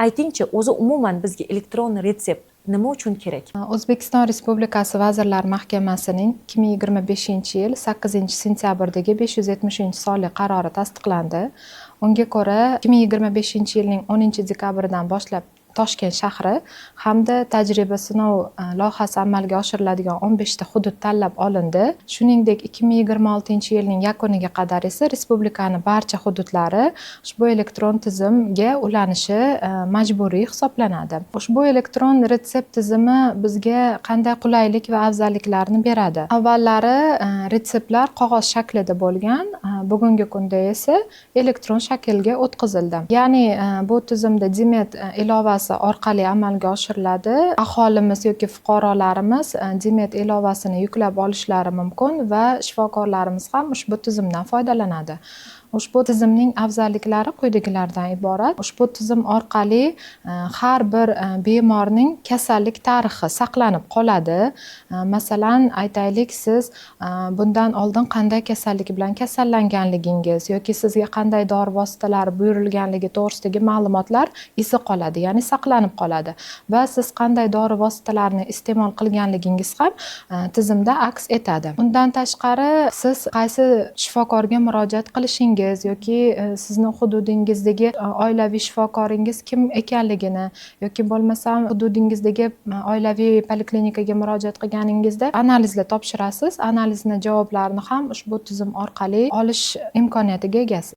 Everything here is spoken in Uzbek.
Aytingchi, o'zi umuman bizga elektron retsept nima uchun kerak? O'zbekiston Respublikasi Vazirlar Mahkamasining 2025-yil 8-sentyabrdagi 570-sonli qarori tasdiqlandi. Unga ko'ra 2025-yilning 10-dekabridan boshlab Toshkent shahri hamda tajriba sinov loyihasi amalga oshiriladigan 15 ta hudud tanlab olindi. Shuningdek, 2026-yilning yakuniga qadar esa respublikaning barcha hududlari ushbu elektron tizimga ulanishi majburiy hisoblanadi. Ushbu elektron retsept tizimi bizga qanday qulaylik va afzalliklarni beradi? Avvallari retseptlar qog'oz shaklida bo'lgan, bugungi kunda esa elektron shaklga o'tkazildi. Ya'ni bu tizimda Demet ilovasi orqali amalga oshiriladi. Aholimiz yoki fuqarolarimiz Demet ilovasini yuklab olishlari mumkin va shifokorlarimiz ham ushbu tizimdan foydalanadi. Ushbu tizimning afzalliklari quyidagilardan iborat. Ushbu tizim orqali har bir bemorning kasallik tarixi saqlanib qoladi. Masalan, aytaylik, siz bundan oldin qanday kasallik bilan kasallanganligingiz yoki sizga qanday dori vositalari buyurilganligi to'g'risidagi ma'lumotlar esi qoladi, ya'ni saqlanib qoladi va siz qanday dori vositalarini iste'mol qilganligingiz ham tizimda aks etadi. Undan tashqari, siz qaysi shifokorga murojaat qilishingiz yoki sizni hududingizdagi oilaviy shifokoringiz kim ekanligini yoki bo'lmasam hududingizdagi oilaviy poliklinikaga murojaat qilganingizda analizlar topshirasiz. Analizning javoblarini ham ushbu tizim orqali olish imkoniyatiga egasiz.